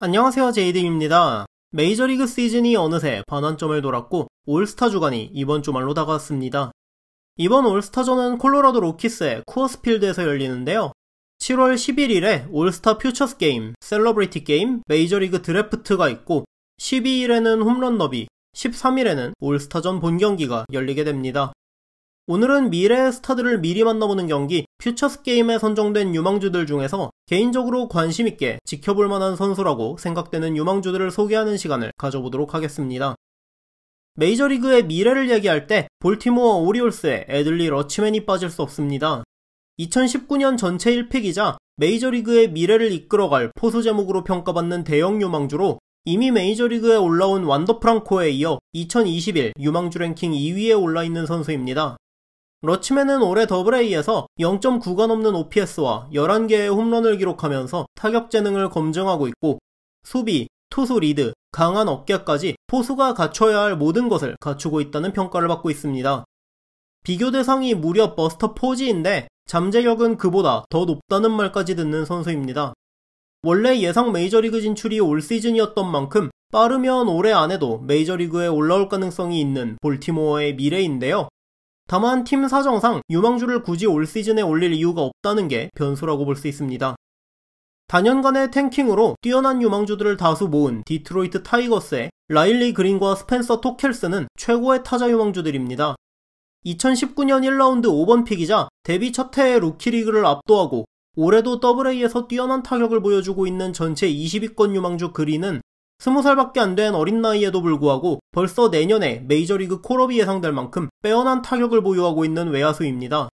안녕하세요, 제이드입니다. 메이저리그 시즌이 어느새 반환점을 돌았고 올스타 주간이 이번 주말로 다가왔습니다. 이번 올스타전은 콜로라도 로키스의 쿠어스 필드에서 열리는데요. 7월 11일에 올스타 퓨처스 게임, 셀러브리티 게임, 메이저리그 드래프트가 있고 12일에는 홈런 더비, 13일에는 올스타전 본경기가 열리게 됩니다. 오늘은 미래의 스타들을 미리 만나보는 경기 퓨처스 게임에 선정된 유망주들 중에서 개인적으로 관심있게 지켜볼 만한 선수라고 생각되는 유망주들을 소개하는 시간을 가져보도록 하겠습니다. 메이저리그의 미래를 얘기할 때 볼티모어 오리올스의 애들리 러치맨이 빠질 수 없습니다. 2019년 전체 1픽이자 메이저리그의 미래를 이끌어갈 포수 제목으로 평가받는 대형 유망주로 이미 메이저리그에 올라온 완더 프랑코에 이어 2021 유망주 랭킹 2위에 올라있는 선수입니다. 러치맨은 올해 더블A에서 0.9가 넘는 OPS와 11개의 홈런을 기록하면서 타격 재능을 검증하고 있고 수비, 투수 리드, 강한 어깨까지 포수가 갖춰야 할 모든 것을 갖추고 있다는 평가를 받고 있습니다. 비교 대상이 무려 버스터 포지인데 잠재력은 그보다 더 높다는 말까지 듣는 선수입니다. 원래 예상 메이저리그 진출이 올 시즌이었던 만큼 빠르면 올해 안에도 메이저리그에 올라올 가능성이 있는 볼티모어의 미래인데요. 다만 팀 사정상 유망주를 굳이 올 시즌에 올릴 이유가 없다는 게 변수라고 볼 수 있습니다. 단연간의 탱킹으로 뛰어난 유망주들을 다수 모은 디트로이트 타이거스의 라일리 그린과 스펜서 토켈스는 최고의 타자 유망주들입니다. 2019년 1라운드 5번 픽이자 데뷔 첫 해의 루키리그를 압도하고 올해도 더블A에서 뛰어난 타격을 보여주고 있는 전체 20위권 유망주 그린은 20살밖에 안 된 어린 나이에도 불구하고 벌써 내년에 메이저리그 콜업이 예상될 만큼 빼어난 타격을 보유하고 있는 외야수입니다.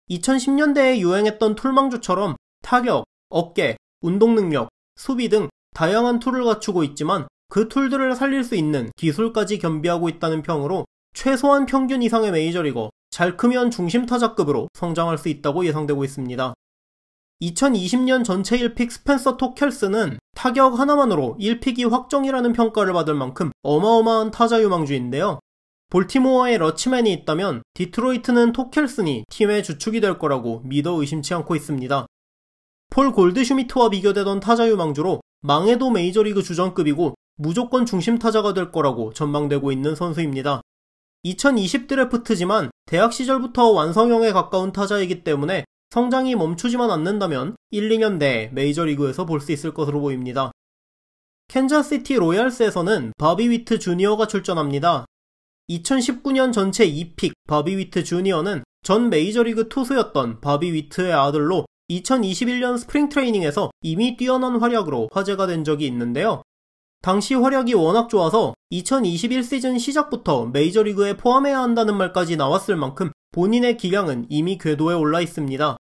2010년대에 유행했던 툴망주처럼 타격, 어깨, 운동능력, 수비 등 다양한 툴을 갖추고 있지만 그 툴들을 살릴 수 있는 기술까지 겸비하고 있다는 평으로 최소한 평균 이상의 메이저리거, 잘 크면 중심타자급으로 성장할 수 있다고 예상되고 있습니다. 2020년 전체 1픽 스펜서 토켈스는 타격 하나만으로 1픽이 확정이라는 평가를 받을 만큼 어마어마한 타자 유망주인데요. 볼티모어에 러치맨이 있다면 디트로이트는 토켈슨이 팀의 주축이 될 거라고 믿어 의심치 않고 있습니다. 폴 골드슈미트와 비교되던 타자 유망주로 망해도 메이저리그 주전급이고 무조건 중심 타자가 될 거라고 전망되고 있는 선수입니다. 2020 드래프트지만 대학 시절부터 완성형에 가까운 타자이기 때문에 성장이 멈추지만 않는다면 1, 2년 내에 메이저리그에서 볼 수 있을 것으로 보입니다. 캔자스시티 로얄스에서는 바비 위트 주니어가 출전합니다. 2019년 전체 2픽 바비 위트 주니어는 전 메이저리그 투수였던 바비 위트의 아들로 2021년 스프링 트레이닝에서 이미 뛰어난 활약으로 화제가 된 적이 있는데요. 당시 활약이 워낙 좋아서 2021 시즌 시작부터 메이저리그에 포함해야 한다는 말까지 나왔을 만큼 본인의 기량은 이미 궤도에 올라 있습니다.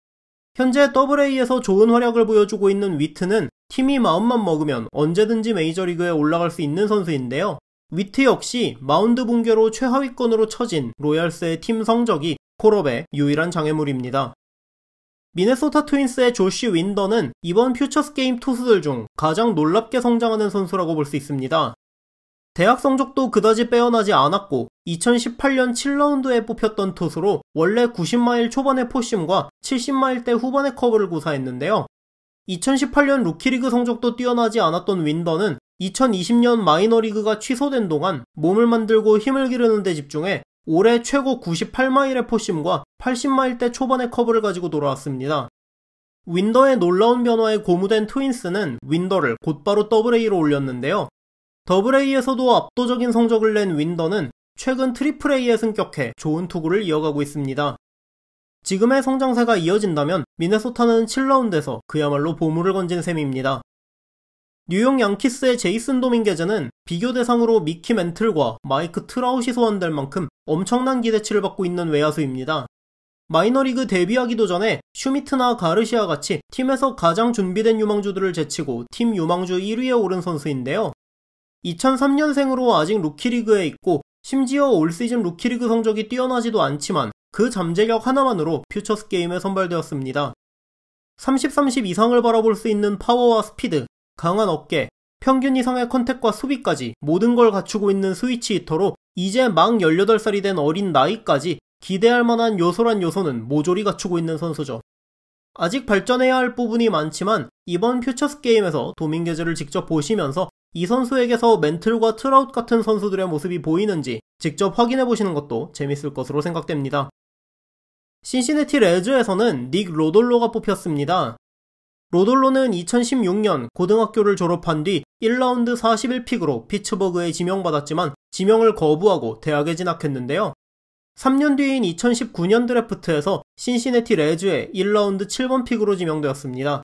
현재 더블A에서 좋은 활약을 보여주고 있는 위트는 팀이 마음만 먹으면 언제든지 메이저리그에 올라갈 수 있는 선수인데요. 위트 역시 마운드 붕괴로 최하위권으로 처진 로얄스의 팀 성적이 콜업의 유일한 장애물입니다. 미네소타 트윈스의 조시 윈더는 이번 퓨처스 게임 투수들 중 가장 놀랍게 성장하는 선수라고 볼 수 있습니다. 대학 성적도 그다지 빼어나지 않았고 2018년 7라운드에 뽑혔던 투수로 원래 90마일 초반의 포심과 70마일대 후반의 커브를 구사했는데요. 2018년 루키리그 성적도 뛰어나지 않았던 윈더는 2020년 마이너리그가 취소된 동안 몸을 만들고 힘을 기르는 데 집중해 올해 최고 98마일의 포심과 80마일대 초반의 커브를 가지고 돌아왔습니다. 윈더의 놀라운 변화에 고무된 트윈스는 윈더를 곧바로 더블A로 올렸는데요. 더블A에서도 압도적인 성적을 낸 윈더는 최근 트리플A에 승격해 좋은 투구를 이어가고 있습니다. 지금의 성장세가 이어진다면 미네소타는 7라운드에서 그야말로 보물을 건진 셈입니다. 뉴욕 양키스의 제이슨 도밍게즈는 비교 대상으로 미키 멘틀과 마이크 트라웃이 소환될 만큼 엄청난 기대치를 받고 있는 외야수입니다. 마이너리그 데뷔하기도 전에 슈미트나 가르시아 같이 팀에서 가장 준비된 유망주들을 제치고 팀 유망주 1위에 오른 선수인데요. 2003년생으로 아직 루키리그에 있고 심지어 올 시즌 루키리그 성적이 뛰어나지도 않지만 그 잠재력 하나만으로 퓨처스 게임에 선발되었습니다. 30-30 이상을 바라볼 수 있는 파워와 스피드, 강한 어깨, 평균 이상의 컨택과 수비까지 모든 걸 갖추고 있는 스위치 히터로 이제 막 18살이 된 어린 나이까지 기대할 만한 요소란 요소는 모조리 갖추고 있는 선수죠. 아직 발전해야 할 부분이 많지만 이번 퓨처스 게임에서 도밍게즈를 직접 보시면서 이 선수에게서 멘틀과 트라웃 같은 선수들의 모습이 보이는지 직접 확인해보시는 것도 재밌을 것으로 생각됩니다. 신시내티 레즈에서는 닉 로돌로가 뽑혔습니다. 로돌로는 2016년 고등학교를 졸업한 뒤 1라운드 41픽으로 피츠버그에 지명받았지만 지명을 거부하고 대학에 진학했는데요. 3년 뒤인 2019년 드래프트에서 신시내티 레즈에 1라운드 7번 픽으로 지명되었습니다.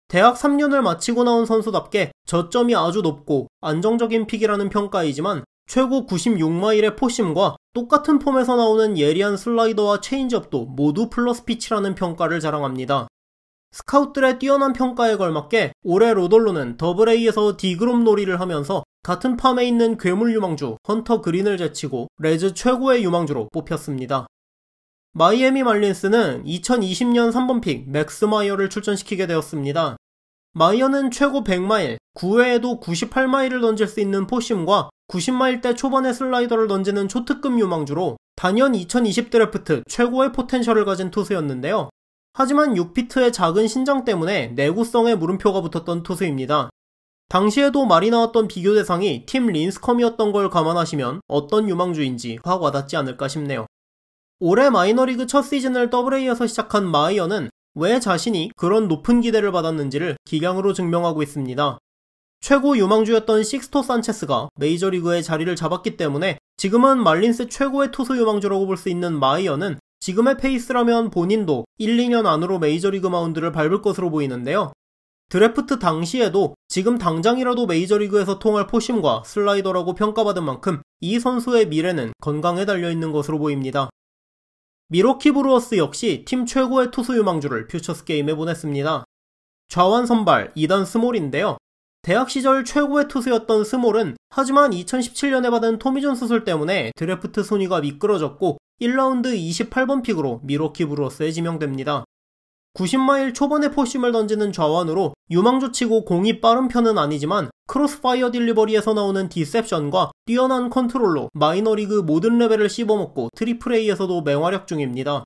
대학 3년을 마치고 나온 선수답게 저점이 아주 높고 안정적인 픽이라는 평가이지만 최고 96마일의 포심과 똑같은 폼에서 나오는 예리한 슬라이더와 체인지업도 모두 플러스 피치라는 평가를 자랑합니다. 스카웃들의 뛰어난 평가에 걸맞게 올해 로돌로는 더블A에서 디그롬 놀이를 하면서 같은 팜에 있는 괴물 유망주 헌터 그린을 제치고 레즈 최고의 유망주로 뽑혔습니다. 마이애미 말린스는 2020년 3번 픽 맥스 마이어를 출전시키게 되었습니다. 마이어는 최고 100마일, 9회에도 98마일을 던질 수 있는 포심과 90마일대 초반의 슬라이더를 던지는 초특급 유망주로 단연 2020 드래프트 최고의 포텐셜을 가진 투수였는데요. 하지만 6피트의 작은 신장 때문에 내구성에 물음표가 붙었던 투수입니다. 당시에도 말이 나왔던 비교 대상이 팀 린스컴이었던 걸 감안하시면 어떤 유망주인지 확 와닿지 않을까 싶네요. 올해 마이너리그 첫 시즌을 더블A에서 시작한 마이어는 왜 자신이 그런 높은 기대를 받았는지를 기량으로 증명하고 있습니다. 최고 유망주였던 식스토 산체스가 메이저리그에 자리를 잡았기 때문에 지금은 말린스 최고의 투수 유망주라고 볼 수 있는 마이어는 지금의 페이스라면 본인도 1, 2년 안으로 메이저리그 마운드를 밟을 것으로 보이는데요. 드래프트 당시에도 지금 당장이라도 메이저리그에서 통할 포심과 슬라이더라고 평가받은 만큼 이 선수의 미래는 건강에 달려있는 것으로 보입니다. 미러키 브루어스 역시 팀 최고의 투수 유망주를 퓨처스 게임에 보냈습니다. 좌완 선발 2단 스몰인데요. 대학 시절 최고의 투수였던 스몰은 하지만 2017년에 받은 토미존 수술 때문에 드래프트 순위가 미끄러졌고 1라운드 28번 픽으로 미러키 브루어스에 지명됩니다. 90마일 초반의 포심을 던지는 좌완으로 유망주치고 공이 빠른 편은 아니지만 크로스파이어 딜리버리에서 나오는 디셉션과 뛰어난 컨트롤로 마이너리그 모든 레벨을 씹어먹고 트리플A에서도 맹활약 중입니다.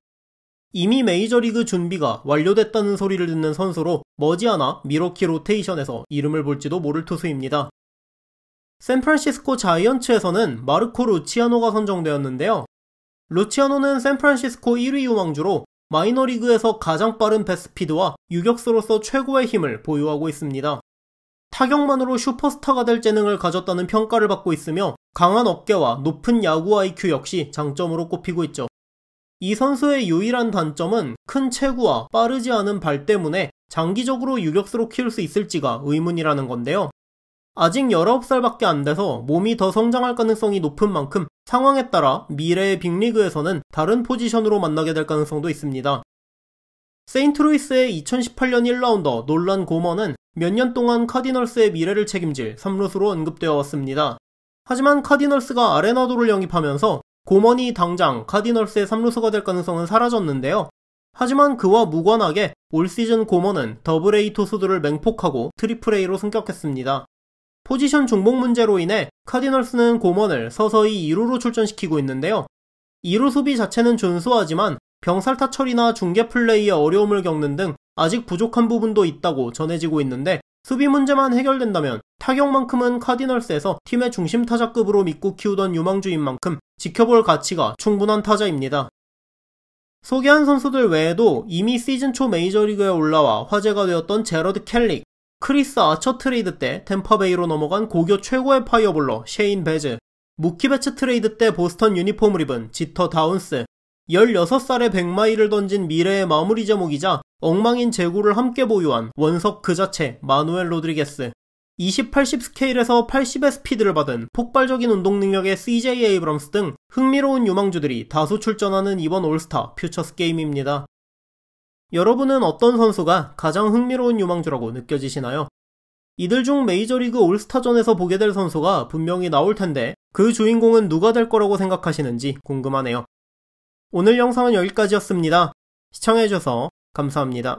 이미 메이저리그 준비가 완료됐다는 소리를 듣는 선수로 머지않아 미러키 로테이션에서 이름을 볼지도 모를 투수입니다. 샌프란시스코 자이언츠에서는 마르코 루치아노가 선정되었는데요. 루치아노는 샌프란시스코 1위 유망주로 마이너리그에서 가장 빠른 배스피드와 유격수로서 최고의 힘을 보유하고 있습니다. 타격만으로 슈퍼스타가 될 재능을 가졌다는 평가를 받고 있으며 강한 어깨와 높은 야구 IQ 역시 장점으로 꼽히고 있죠. 이 선수의 유일한 단점은 큰 체구와 빠르지 않은 발 때문에 장기적으로 유격수로 키울 수 있을지가 의문이라는 건데요. 아직 19살밖에 안 돼서 몸이 더 성장할 가능성이 높은 만큼 상황에 따라 미래의 빅리그에서는 다른 포지션으로 만나게 될 가능성도 있습니다. 세인트루이스의 2018년 1라운더 놀란 고먼은 몇 년 동안 카디널스의 미래를 책임질 3루수로 언급되어 왔습니다. 하지만 카디널스가 아레나도를 영입하면서 고먼이 당장 카디널스의 3루수가 될 가능성은 사라졌는데요. 하지만 그와 무관하게 올 시즌 고먼은 더블A 투수들을 맹폭하고 트리플A로 승격했습니다. 포지션 중복 문제로 인해 카디널스는 고먼을 서서히 2루로 출전시키고 있는데요. 2루 수비 자체는 준수하지만 병살타 처리나 중계 플레이에 어려움을 겪는 등 아직 부족한 부분도 있다고 전해지고 있는데 수비 문제만 해결된다면 타격만큼은 카디널스에서 팀의 중심 타자급으로 믿고 키우던 유망주인 만큼 지켜볼 가치가 충분한 타자입니다. 소개한 선수들 외에도 이미 시즌 초 메이저리그에 올라와 화제가 되었던 제러드 켈릭, 크리스 아처 트레이드 때 템파베이로 넘어간 고교 최고의 파이어볼러 셰인 베즈, 무키 베츠 트레이드 때 보스턴 유니폼을 입은 지터 다운스, 16살에 100마일을 던진 미래의 마무리 제목이자 엉망인 제구를 함께 보유한 원석 그 자체 마누엘 로드리게스, 20-80 스케일에서 80의 스피드를 받은 폭발적인 운동 능력의 CJ 에이브럼스 등 흥미로운 유망주들이 다수 출전하는 이번 올스타 퓨처스 게임입니다. 여러분은 어떤 선수가 가장 흥미로운 유망주라고 느껴지시나요? 이들 중 메이저리그 올스타전에서 보게 될 선수가 분명히 나올 텐데 그 주인공은 누가 될 거라고 생각하시는지 궁금하네요. 오늘 영상은 여기까지였습니다. 시청해주셔서 감사합니다.